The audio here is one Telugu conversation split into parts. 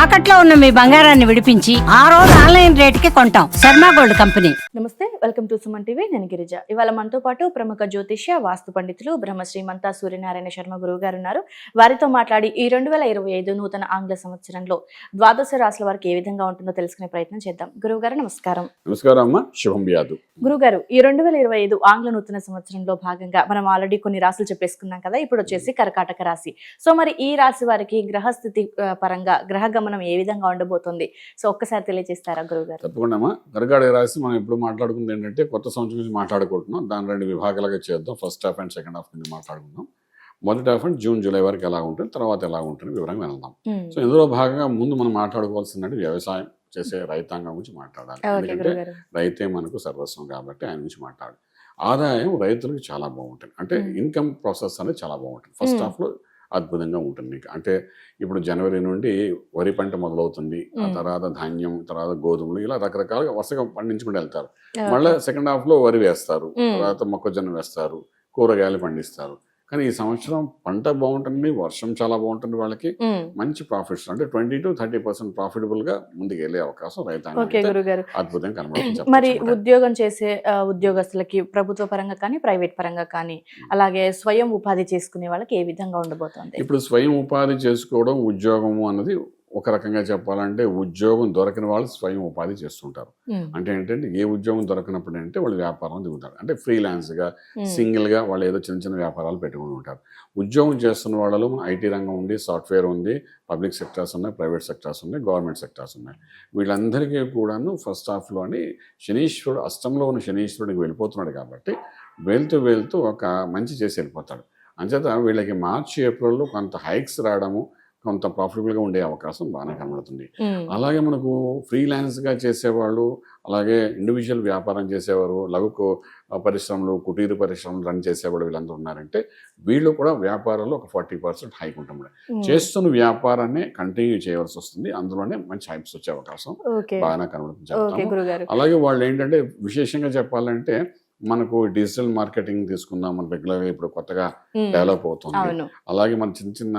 తాకట్లో ఉన్న మీ బంగారాన్ని విడిపించి ఆ రోజు ఆన్లైన్ రేటుకి కొంటాం. Sharma gold company. నమస్తే, వెల్కమ్ టు సుమన్ టీవీ. నేను గిరిజ. ఇవాళ మనతో పాటు ప్రముఖ జ్యోతిష్య వాస్తు పండితులు బ్రహ్మశ్రీమంతా సూర్యనారాయణ శర్మ గురువు గారు ఉన్నారు. వారితో మాట్లాడి ఈ 2025 నూతన ఆంగ్ల సంవత్సరంలో ద్వాదశ రాశుల వారికి ఏ విధంగా ఉంటుందో తెలుసుకునే ప్రయత్నం చేద్దాం. గురువు గారు నమస్కారం. నమస్కారం అమ్మా, శుభం వ్యాధు. గురువు గారు, ఈ 2025 ఆంగ్ల నూతన సంవత్సరంలో భాగంగా మనం ఆల్రెడీ కొన్ని రాశులు చెప్పేసుకున్నాం కదా. ఇప్పుడు వచ్చేసి కర్కాటక రాశి. సో మరి ఈ రాశి వారికి గ్రహస్థితి పరంగా గ్రహ గమనం ఏ విధంగా ఉండబోతుంది? సో ఒక్కసారి తెలియజేస్తారా గురువు గారు? తప్పకుండా అమ్మా. కర్కాటక రాశి మనం ఎప్పుడు మాట్లాడుకుంది ఏంటంటే కొత్త సంవత్సరం గురించి మాట్లాడుకుంటున్నాం. దాని 2 విభాగాలుగా చేద్దాం. First half and second half గురించి మాట్లాడుకుందాం. మొదటి హాఫ్ అండ్ జూన్ జూలై వరకు ఎలా ఉంటుంది, తర్వాత ఎలా ఉంటుంది వివరంగా వెళ్దాం. సో ఇందులో భాగంగా ముందు మనం మాట్లాడుకోవాల్సిందంటే వ్యవసాయం చేసే రైతాంగం గురించి మాట్లాడాలి. ఎందుకంటే రైతే మనకు సర్వస్వం కాబట్టి ఆయన గురించి మాట్లాడాలి. ఆదాయం రైతులకు చాలా బాగుంటుంది. అంటే ఇన్కమ్ ప్రాసెస్ అనేది చాలా బాగుంటుంది. ఫస్ట్ హాఫ్లో అద్భుతంగా ఉంటుంది మీకు. అంటే ఇప్పుడు జనవరి నుండి వరి పంట మొదలవుతుంది, ఆ తర్వాత ధాన్యం, తర్వాత గోధుమలు, ఇలా రకరకాలుగా వరుసగా పండించుకుంటూ వెళ్తారు. మళ్ళీ సెకండ్ హాఫ్లో వరి వేస్తారు, తర్వాత మొక్కజొన్న వేస్తారు, కూరగాయలు పండిస్తారు. కానీ ఈ సంవత్సరం పంట బాగుంటుంది, వర్షం చాలా బాగుంటుంది, వాళ్ళకి మంచి ప్రాఫిట్స్ అంటే 20 to 30% ప్రాఫిటబుల్ గా ముందుకు వెళ్ళే అవకాశం రైతాంగం అద్భుతంగా కనబడుతుంది. మరి ఉద్యోగం చేసే ఉద్యోగస్తులకి ప్రభుత్వ పరంగా కానీ ప్రైవేట్ పరంగా కానీ అలాగే స్వయం ఉపాధి చేసుకునే వాళ్ళకి ఏ విధంగా ఉండబోతోంది? ఇప్పుడు స్వయం ఉపాధి చేసుకోవడం, ఉద్యోగము అన్నది ఒక రకంగా చెప్పాలంటే ఉద్యోగం దొరకని వాళ్ళు స్వయం ఉపాధి చేస్తుంటారు. అంటే ఏంటంటే ఏ ఉద్యోగం దొరకనప్పుడు అంటే వాళ్ళు వ్యాపారం దిగుతారు. అంటే ఫ్రీలాన్స్గా సింగిల్గా వాళ్ళు ఏదో చిన్న చిన్న వ్యాపారాలు పెట్టుకుని ఉంటారు. ఉద్యోగం చేస్తున్న వాళ్ళు ఐటీ రంగం ఉంది, సాఫ్ట్వేర్ ఉంది, పబ్లిక్ సెక్టార్స్ ఉన్నాయి, ప్రైవేట్ సెక్టార్స్ ఉన్నాయి, గవర్నమెంట్ సెక్టార్స్ ఉన్నాయి. వీళ్ళందరికీ కూడాను ఫస్ట్ హాఫ్లోని శనీశ్వరుడు, అష్టంలో ఉన్న శనీశ్వరుడికి వెళ్ళిపోతున్నాడు కాబట్టి వెళ్తూ ఒక మంచి చేసి వెళ్ళిపోతాడు. అంచేత వీళ్ళకి మార్చి ఏప్రిల్లో కొంత హైక్స్ రావడము, కొంత ప్రాఫిటబుల్గా ఉండే అవకాశం బాగానే కనబడుతుంది. అలాగే మనకు ఫ్రీలాన్స్గా చేసేవాళ్ళు, అలాగే ఇండివిజువల్ వ్యాపారం చేసేవారు, లఘు పరిశ్రమలు, కుటీర పరిశ్రమలు రన్ చేసేవాళ్ళు వీళ్ళందరూ ఉన్నారంటే వీళ్ళు కూడా వ్యాపారంలో ఒక 40% హైక్ ఉంటుంది. చేస్తున్న వ్యాపారాన్ని కంటిన్యూ చేయవలసి వస్తుంది. అందులోనే మంచి హైక్స్ వచ్చే అవకాశం బాగానే కనబడుతుంది. అలాగే వాళ్ళు ఏంటంటే విశేషంగా చెప్పాలంటే మనకు డిజిటల్ మార్కెటింగ్ తీసుకుందాం, మన రెగ్యులర్గా ఇప్పుడు కొత్తగా డెవలప్ అవుతుంది. అలాగే మన చిన్న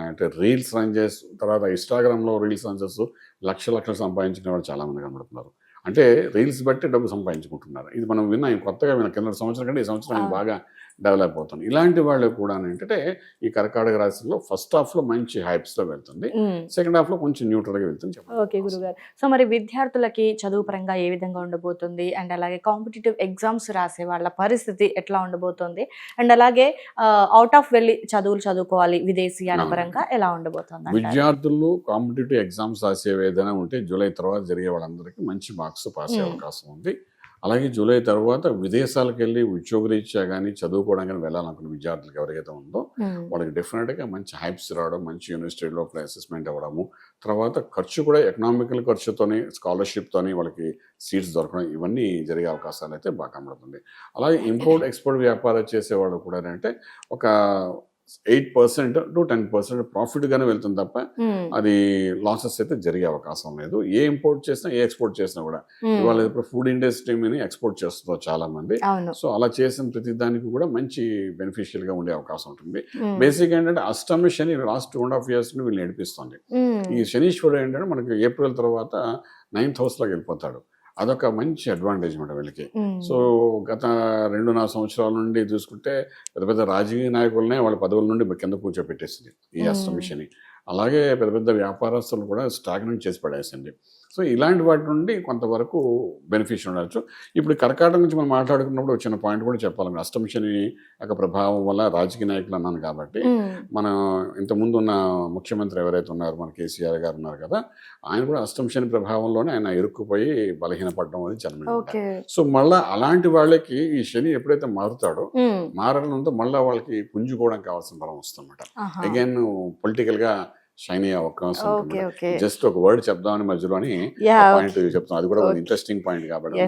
అంటే రీల్స్ రన్ చేసి, తర్వాత ఇన్స్టాగ్రామ్లో రీల్స్ రన్ చేస్తూ లక్షలు సంపాదించుకునే వాళ్ళు చాలా మంది కనబడుతున్నారు. అంటే రీల్స్ బట్టి డబ్బు సంపాదించుకుంటున్నారు. ఇది మనం కొత్తగా కింద సంవత్సరం కంటే ఈ సంవత్సరం బాగా డెవలప్ అవుతుంది. ఇలాంటి వాళ్ళు కూడా ఏంటంటే ఈ కర్కాటక రాశిలో ఫస్ట్ హాఫ్లో మంచి హైప్స్లో వెళ్తుంది, సెకండ్ హాఫ్లో కొంచెం న్యూట్రల్గా వెళ్తుంది. ఓకే గురుగారు. సో మరి విద్యార్థులకి చదువు పరంగా ఏ విధంగా ఉండబోతుంది, అండ్ అలాగే కాంపిటేటివ్ ఎగ్జామ్స్ రాసే వాళ్ళ పరిస్థితి ఎట్లా ఉండబోతుంది, అండ్ అలాగే అవుట్ ఆఫ్ వెళ్ళి చదువుకోవాలి విదేశీయాల పరంగా ఎలా ఉండబోతుంది? విద్యార్థులు కాంపిటేటివ్ ఎగ్జామ్స్ రాసే ఏదైనా ఉంటే జూలై తర్వాత జరిగే వాళ్ళందరికీ మంచి మార్క్స్ పాస్ అయ్యే అవకాశం ఉంది. అలాగే జూలై తర్వాత విదేశాలకు వెళ్ళి ఉద్యోగరీత్యా కానీ చదువుకోవడానికి కానీ వెళ్ళాలనుకున్న విద్యార్థులకు ఎవరికైతే ఉందో వాళ్ళకి డెఫినెట్గా మంచి హైప్స్ రావడం, మంచి యూనివర్సిటీలో అసెస్మెంట్ అవ్వడము, తర్వాత ఖర్చు కూడా ఎకనామికల్ ఖర్చుతోని, స్కాలర్షిప్తోని వాళ్ళకి సీట్స్ దొరకడం, ఇవన్నీ జరిగే అవకాశాలు అయితే బాగా కనబడుతుంది. అలాగే ఇంపోర్ట్ ఎక్స్పోర్ట్ వ్యాపారం చేసేవాళ్ళు కూడా అంటే ఒక 8% to 10% ప్రాఫిట్ గానే వెళ్తుంది తప్ప అది లాసెస్ అయితే జరిగే అవకాశం లేదు. ఏ ఇంపోర్ట్ చేసినా, ఏ ఎక్స్పోర్ట్ చేసినా కూడా ఇవాళ ఇప్పుడు ఫుడ్ ఇండస్ట్రీని ఎక్స్పోర్ట్ చేస్తున్నారు చాలా మంది. సో అలా చేసిన ప్రతి దానికి కూడా మంచి బెనిఫిషియల్ గా ఉండే అవకాశం ఉంటుంది. బేసిక్ ఏంటంటే అష్టమి శని లాస్ట్ 2.5 years వీళ్ళు నడిపిస్తుంది. ఈ శనీశ్వరుడు ఏంటంటే మనకి ఏప్రిల్ తర్వాత 9th house లోకి వెళ్ళిపోతాడు. అదొక మంచి అడ్వాంటేజ్ అన్నమాట వీళ్ళకి. సో గత 2.5 సంవత్సరాల నుండి చూసుకుంటే పెద్ద రాజకీయ నాయకులనే వాళ్ళ పదవుల నుండి కింద కూర్చోపెట్టేసింది ఈ అష్టమి శని. అలాగే పెద్ద వ్యాపారస్తులు కూడా స్టాగ్నెంట్ చేసి పడేసింది. సో ఇలాంటి వాటి నుండి కొంతవరకు బెనిఫిట్ ఉండవచ్చు. ఇప్పుడు కర్కాటక నుంచి మనం మాట్లాడుకున్నప్పుడు వచ్చిన పాయింట్ కూడా చెప్పాలి. అష్టమి శని యొక్క ప్రభావం వల్ల రాజకీయ నాయకులు అన్నాను కాబట్టి మన ఇంతకుముందు ఉన్న ముఖ్యమంత్రి ఎవరైతే ఉన్నారో మన కేసీఆర్ గారు ఉన్నారు కదా, ఆయన కూడా అష్టమి శని ప్రభావంలోనే ఆయన ఇరుక్కుపోయి బలహీనపడడం అనేది జన్మ. సో మళ్ళీ అలాంటి వాళ్ళకి ఈ శని ఎప్పుడైతే మారుతాడో మారడంతో మళ్ళీ వాళ్ళకి పుంజుకోవడం కావాల్సిన బలం వస్తుందన్నమాట. అగైన్ పొలిటికల్ గా షైన్ అయ్యే అవకాశం ఉంటుంది. జస్ట్ ఒక వర్డ్ చెప్దామని మధ్యలోని పాయింట్ చెప్తాం. అది కూడా ఇంట్రెస్టింగ్ పాయింట్ కాబట్టి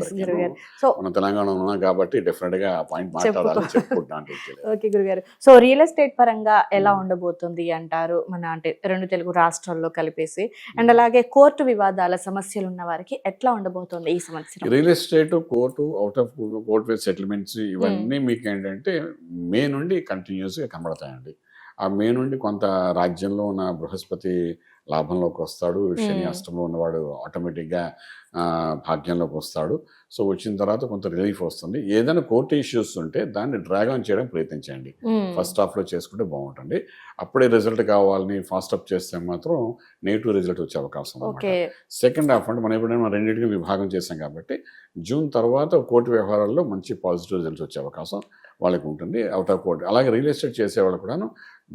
మన తెలంగాణ ఉన్నాం కాబట్టి డెఫినెట్ గా పాయింట్ మాట్లాడాలని చెప్పుకుంటాను. ఓకే గురుగారు. సో రియల్ ఎస్టేట్ పరంగా ఎలా ఉండబోతుంది అంటారు? మన అంటే 2 తెలుగు రాష్ట్రాల్లో కలిపేసి, అండ్ అలాగే కోర్టు వివాదాల సమస్యలు ఉన్న వారికి ఎట్లా ఉండబోతుంది ఈ సంవత్సరం? Real estate, court, out of court settlements ఇవన్నీ మీకు ఏంటంటే మే నుండి కంటిన్యూస్ గా కనబడతాయండి. ఆ మే నుండి కొంత రాజ్యంలో ఉన్న బృహస్పతి లాభంలోకి వస్తాడు. శని Hmm. అష్టంలో ఉన్నవాడు ఆటోమేటిక్గా భాగ్యంలోకి వస్తాడు. సో వచ్చిన తర్వాత కొంత రిలీఫ్ వస్తుంది. ఏదైనా కోర్టు ఇష్యూస్ ఉంటే దాన్ని డ్రాగ్ ఆన్ చేయడానికి ప్రయత్నించండి. Hmm. ఫస్ట్ హాఫ్లో చేసుకుంటే బాగుంటుంది. అప్పుడే రిజల్ట్ కావాలని ఫాస్ట్ అప్ చేస్తే మాత్రం నెగిటివ్ రిజల్ట్ వచ్చే అవకాశం అనమాట. ఓకే. సెకండ్ హాఫ్ అంటే మనం ఎప్పుడైనా రెండింటిని విభాగం చేసాం కాబట్టి జూన్ తర్వాత కోర్టు వ్యవహారాల్లో మంచి పాజిటివ్ రిజల్ట్స్ వచ్చే అవకాశం వాళ్ళకి ఉంటుంది అవుట్ ఆఫ్ కోర్టు. అలాగే రియల్ ఎస్టేట్ చేసేవాళ్ళు కూడాను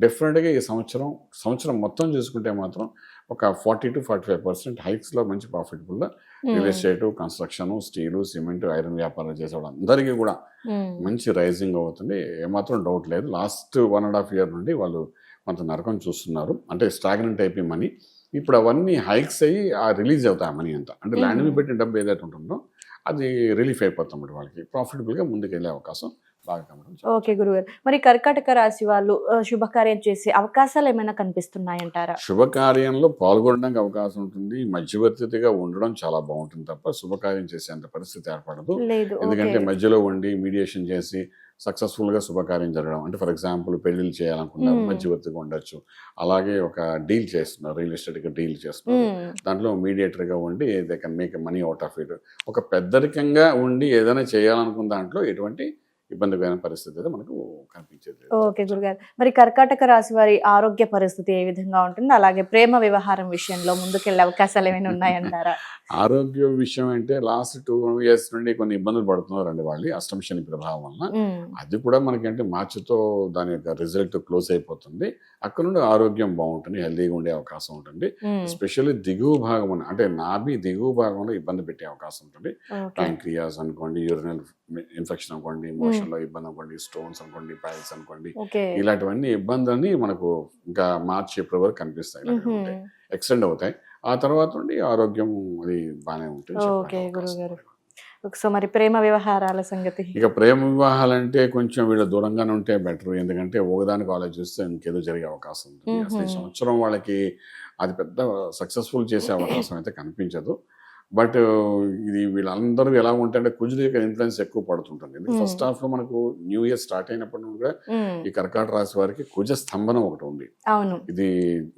డెఫినెట్గా ఈ సంవత్సరం మొత్తం చూసుకుంటే మాత్రం ఒక 40 to 45% హైక్స్లో మంచి ప్రాఫిటబుల్గా real estate, construction, steel, cement, iron వ్యాపారాలు చేసే వాళ్ళందరికీ కూడా Hmm. మంచి రైజింగ్ అవుతుంది. ఏమాత్రం డౌట్ లేదు. లాస్ట్ 1.5 year నుండి వాళ్ళు కొంత నరకం చూస్తున్నారు. అంటే స్టాగ్నెంట్ అయిపోయి మనీ ఇప్పుడు అవన్నీ హైక్స్ అయ్యి రిలీజ్ అవుతాయి మనీ అంతా. అంటే ల్యాండ్ మీద పెట్టిన డబ్బు ఏదైతే ఉంటుందో అది రిలీఫ్ అయిపోతాం వాళ్ళకి ప్రాఫిటబుల్గా ముందుకు వెళ్ళే అవకాశం బాగా కనబడుతుంది. ఓకే గురుగారు, మరి కర్కాటక రాశి వాళ్ళు శుభకార్యం చేసే అవకాశాలు ఏమైనా కనిపిస్తున్నాయంటారా? శుభకార్యంలో పాల్గొనడానికి అవకాశం ఉంటుంది. మధ్యవర్తిగా ఉండడం చాలా బాగుంటుంది తప్ప శుభకార్యం చేసేంత పరిస్థితి ఏర్పడదు. లేదు. ఎందుకంటే మధ్యలో ఉండి మీడియేషన్ చేసి సక్సెస్ఫుల్గా శుభకార్యం జరగడం అంటే ఫర్ ఎగ్జాంపుల్ పెళ్లిళ్ళు చేయాలనుకున్నారు మధ్యవర్తిగా ఉండొచ్చు. అలాగే ఒక డీల్ చేస్తున్నారు, రియల్ ఎస్టేట్గా డీల్ చేస్తున్నారు, దాంట్లో మీడియేటర్గా ఉండి they can make money out of it. ఒక పెద్దరికంగా ఉండి ఏదైనా చేయాలనుకున్న దాంట్లో ఎటువంటి ఇబ్బందికరమైన పరిస్థితి అయితే మనకు కనిపించేది. ఓకే గురుగారు, మరి కర్కాటక రాశి వారి ఆరోగ్య పరిస్థితి ఏ విధంగా ఉంటుంది? అలాగే ప్రేమ వ్యవహారం విషయంలో ముందుకెళ్లే అవకాశాలు ఏమైనా ఉన్నాయంటారా? ఆరోగ్య విషయం అంటే లాస్ట్ 2 years నుండి కొన్ని ఇబ్బందులు పడుతున్నారండి వాళ్ళు అష్టమ శని ప్రభావం వలన. అది కూడా మనకంటే మార్చితో దాని యొక్క రిజల్ట్ క్లోజ్ అయిపోతుంది. అక్కడ నుండి ఆరోగ్యం బాగుంటుంది, హెల్దీగా ఉండే అవకాశం ఉంటుంది. ఎస్పెషల్లీ దిగువ భాగం అంటే నాభి దిగువ భాగంలో ఇబ్బంది పెట్టే అవకాశం ఉంటుంది. ప్యాంక్రియాస్ అనుకోండి, యూరినల్ ఇన్ఫెక్షన్ అనుకోండి, మోషన్ లో ఇబ్బంది అనుకోండి, స్టోన్స్ అనుకోండి, పైల్స్ అనుకోండి, ఇలాంటివన్నీ ఇబ్బందులన్నీ మనకు ఇంకా మార్చి ఏప్రిల్ వరకు కనిపిస్తాయి, ఎక్స్టెండ్ అవుతాయి. ఆ తర్వాత నుండి ఆరోగ్యం అది బాగానే ఉంటుంది. ఓకే గురుగారు, సో మరి ప్రేమ వ్యవహారాల సంగతి? ఇక ప్రేమ వివాహాలంటే కొంచెం వీళ్ళు దూరంగానే ఉంటే బెటర్. ఎందుకంటే ఒకదానికి ఆలోచిస్తే ఇంకేదో జరిగే అవకాశం ఉంటుంది. అసలు ఈ సంవత్సరం వాళ్ళకి అది పెద్ద సక్సెస్ఫుల్ చేసే అవకాశం అయితే కనిపించదు. బట్ ఇది వీళ్ళందరూ ఎలా ఉంటాయంటే కుజుడు యొక్క ఇన్ఫ్లుయెన్స్ ఎక్కువ పడుతుంటుంది. ఫస్ట్ హాఫ్ లో మనకు న్యూ ఇయర్ స్టార్ట్ అయినప్పటి నుండి కూడా ఈ కర్కాటక రాశి వారికి కుజ స్తంభనం ఒకటి ఉంది. ఇది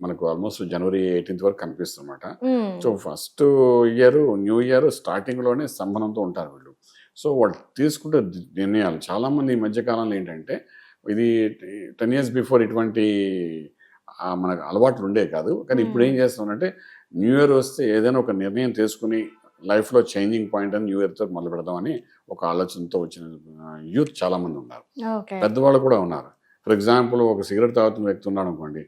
మనకు ఆల్మోస్ట్ January 18th వరకు కనిపిస్తుంది అన్నమాట. So first year new year starting లోనే స్తంభనంతో ఉంటారు వీళ్ళు. సో వాళ్ళు తీసుకుంటే నిర్ణయాలు చాలా మంది ఈ మధ్య కాలంలో ఏంటంటే ఇది 10 years బిఫోర్ ఇటువంటి మనకు అలవాట్లు ఉండే కాదు. కానీ ఇప్పుడు ఏం చేస్తున్నారంటే న్యూ ఇయర్ వస్తే ఏదైనా ఒక నిర్ణయం తీసుకుని లైఫ్లో చేంజింగ్ పాయింట్ అని న్యూ ఇయర్తో మొదలు పెడదామని ఒక ఆలోచనతో వచ్చిన యూత్ చాలా మంది ఉన్నారు, పెద్దవాళ్ళు కూడా ఉన్నారు. ఫర్ ఎగ్జాంపుల్ ఒక సిగరెట్ తాగుతున్న వ్యక్తి ఉన్నాడు అనుకోండి,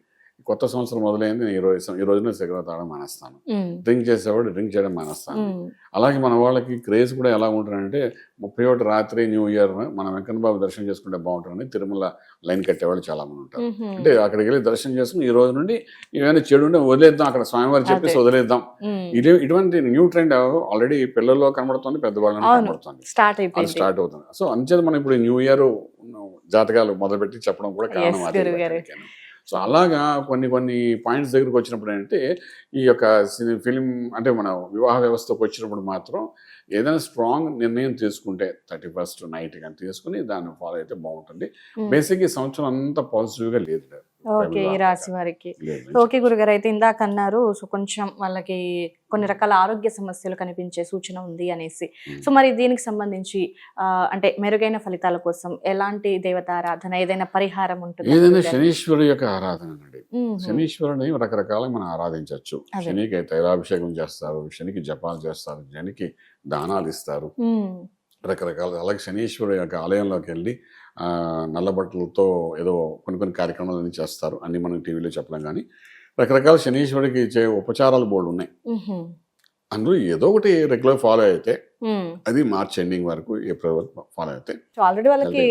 కొత్త సంవత్సరం మొదలైంది, ఈ రోజున సిగరెట్ తాగడం మానేస్తాను, డ్రింక్ చేసేవాడు డ్రింక్ చేయడం మానేస్తాను. అలాగే మన వాళ్ళకి క్రేజ్ కూడా ఎలా ఉంటుందంటే 31 రాత్రి న్యూ ఇయర్ మనం వెంకన్న బాబు దర్శనం చేసుకుంటే బాగుంటుందని తిరుమల లైన్ కట్టేవాళ్ళు చాలా మంది ఉంటారు. అంటే అక్కడికి వెళ్ళి దర్శనం చేసుకుని ఈ రోజు నుండి ఏమైనా చెడు ఉంటే వదిలేద్దాం, అక్కడ స్వామివారు చెప్పేసి వదిలేద్దాం. ఇటువంటి న్యూ ట్రెండ్ ఆల్రెడీ పిల్లల్లో కనబడుతుంది, పెద్దవాళ్ళని కనబడుతుంది, అది స్టార్ట్ అవుతుంది. సో అంచేది మనం ఇప్పుడు న్యూ ఇయర్ జాతకాలు మొదలుపెట్టి చెప్పడం కూడా కారణం. సో అలాగా కొన్ని పాయింట్స్ దగ్గరికి వచ్చినప్పుడు ఏంటంటే ఈ యొక్క ఫిలిం అంటే మన వివాహ వ్యవస్థకు వచ్చినప్పుడు మాత్రం ఏదైనా స్ట్రాంగ్ నిర్ణయం తీసుకుంటే 31st నైట్ కానీ తీసుకుని దాన్ని ఫాలో అయితే బాగుంటుంది. బేసిక్ ఈ సంవత్సరం అంతా పాజిటివ్గా లేదు. ఓకే, ఈ రాశి వారికి. ఓకే గురుగారు, అయితే ఇందాక అన్నారు సో కొంచెం వాళ్ళకి కొన్ని రకాల ఆరోగ్య సమస్యలు కనిపించే సూచన ఉంది అనేసి. సో మరి దీనికి సంబంధించి అంటే మెరుగైన ఫలితాల కోసం ఎలాంటి దేవతారాధన, ఏదైనా పరిహారం ఉంటుంది? ఏదైనా శనీశ్వరుడు యొక్క ఆరాధన అండి. శనీశ్వరుని రకరకాల మనం ఆరాధించవచ్చు. శనికి తైలాభిషేకం చేస్తారు, శనికి జపాలు చేస్తారు, శనికి దానాలు ఇస్తారు, రకరకాల. అలాగే శనీశ్వరుడు యొక్క ఆలయంలోకి వెళ్ళి నల్ల బట్టలతో ఏదో కొన్ని కార్యక్రమాలు చేస్తారు, అన్ని మనం టీవీలో చెప్పలేం. కానీ రకరకాల శనీశ్వరుడికి ఇచ్చే ఉపచారాలు బోర్డు ఉన్నాయి. అందులో ఏదో ఒకటి రెగ్యులర్ ఫాలో అయితే అది మార్చ్ ఎండింగ్ వరకు, ఏప్రిల్ వరకు ఫాలో అయితే ఆల్రెడీ వాళ్ళకి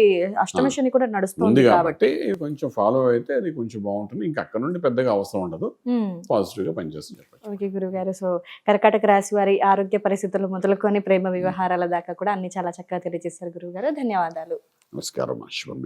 అష్టమ శని కూడా నడుస్తుంది కాబట్టి కొంచెం ఫాలో అయితే అది కొంచెం బాగుంటుంది. ఇంకా అక్కడ నుండి పెద్దగా అవసరం ఉండదు, పాజిటివ్ గా పనిచేస్తుంది. ఓకే గురుగారు, సో కర్కాటక రాశి వారి ఆరోగ్య పరిస్థితులు మొదలుకొని ప్రేమ వ్యవహారాల దాకా కూడా అన్ని చాలా చక్కగా తెలియజేశారు గురుగారు. ధన్యవాదాలు. నమస్కారం. శుభం.